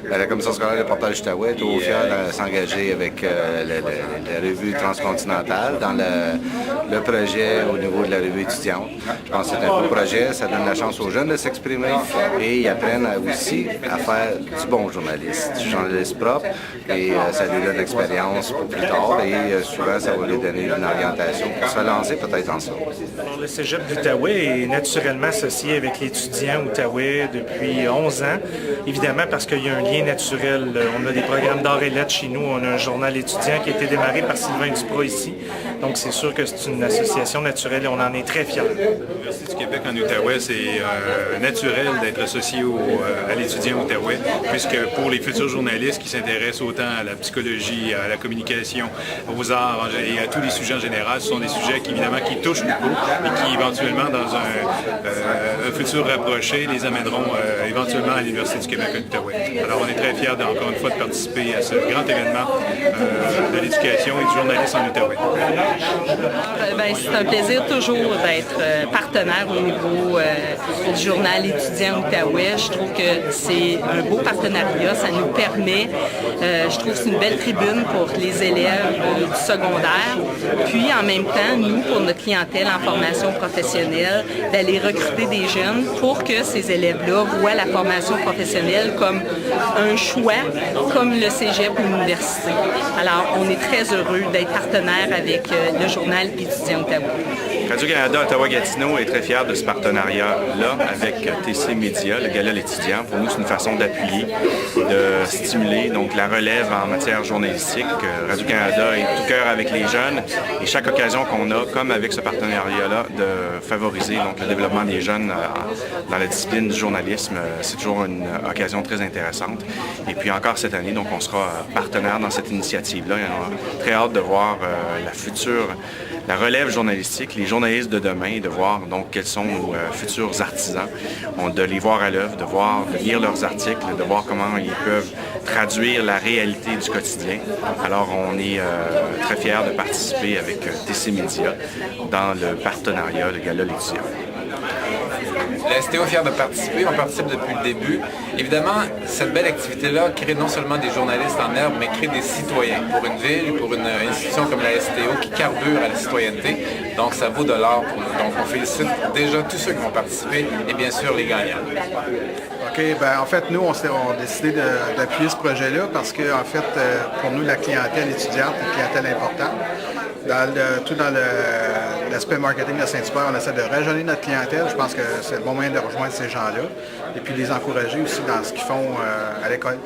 La Commission scolaire de Portage d'Outaouais est toujours fière de s'engager avec la revue transcontinentale dans le projet au niveau de la revue étudiante. Je pense que c'est un beau projet, ça donne la chance aux jeunes de s'exprimer et ils apprennent aussi à faire du bon journaliste, du journaliste propre et ça lui donne l'expérience pour plus tard et souvent ça va lui donner une orientation pour se lancer peut-être dans ça. Alors, le Cégep d'Outaouais est naturellement associé avec l'étudiant Outaouais depuis 11 ans, évidemment parce qu'il y a un lien naturel. On a des programmes d'art et lettres chez nous, on a un journal étudiant qui a été démarré par Sylvain Duprat ici, donc c'est sûr que c'est une association naturelle et on en est très fiers. L'Université du Québec en Outaouais, c'est naturel d'être associé à l'étudiant outaouais, puisque pour les futurs journalistes qui s'intéressent autant à la psychologie, à la communication, aux arts et à tous les sujets en général, ce sont des sujets qui, évidemment, qui touchent beaucoup et qui, éventuellement, dans un futur rapproché, les amèneront éventuellement à l'Université du Québec en Outaouais. Alors, on est très fiers, encore une fois, de participer à ce grand événement de l'éducation et du journalisme en Outaouais. C'est un plaisir toujours d'être partenaire au niveau du journal étudiant outaouais. Je trouve que c'est un beau partenariat. Ça nous permet, je trouve que c'est une belle tribune pour les élèves du secondaire. Puis, en même temps, nous, pour notre clientèle en formation professionnelle, d'aller recruter des jeunes pour que ces élèves-là voient la formation professionnelle comme un choix, comme le cégep ou l'université. Alors, on est très heureux d'être partenaire avec le journal étudiant outaouais. Radio-Canada Ottawa-Gatineau est très fier de ce partenariat-là avec TC Média, le Gala l'étudiant. Pour nous, c'est une façon d'appuyer, de stimuler donc la relève en matière journalistique. Radio-Canada est tout cœur avec les jeunes et chaque occasion qu'on a, comme avec ce partenariat-là, de favoriser donc, le développement des jeunes dans la discipline du journalisme, c'est toujours une occasion très intéressante. Et puis encore cette année, donc on sera partenaire dans cette initiative-là. On a très hâte de voir la relève journalistique, les journalistes de demain, de voir donc quels sont nos futurs artisans, de les voir à l'œuvre, de lire leurs articles, de voir comment ils peuvent traduire la réalité du quotidien. Alors on est très fiers de participer avec TC Média dans le partenariat, le Gala l'étudiant. La STO est fière de participer, on participe depuis le début. Évidemment, cette belle activité-là crée non seulement des journalistes en herbe, mais crée des citoyens pour une ville, pour une institution comme la STO qui carbure à la citoyenneté. Donc ça vaut de l'or pour nous. Donc on félicite déjà tous ceux qui vont participer et bien sûr les gagnants. OK, en fait, nous, on a décidé d'appuyer ce projet-là parce que, en fait, pour nous, la clientèle étudiante est une clientèle importante. Dans l'aspect marketing de Saint-Hubert, on essaie de rajeunir notre clientèle. Je pense que c'est le bon moyen de rejoindre ces gens-là et puis les encourager aussi dans ce qu'ils font à l'école.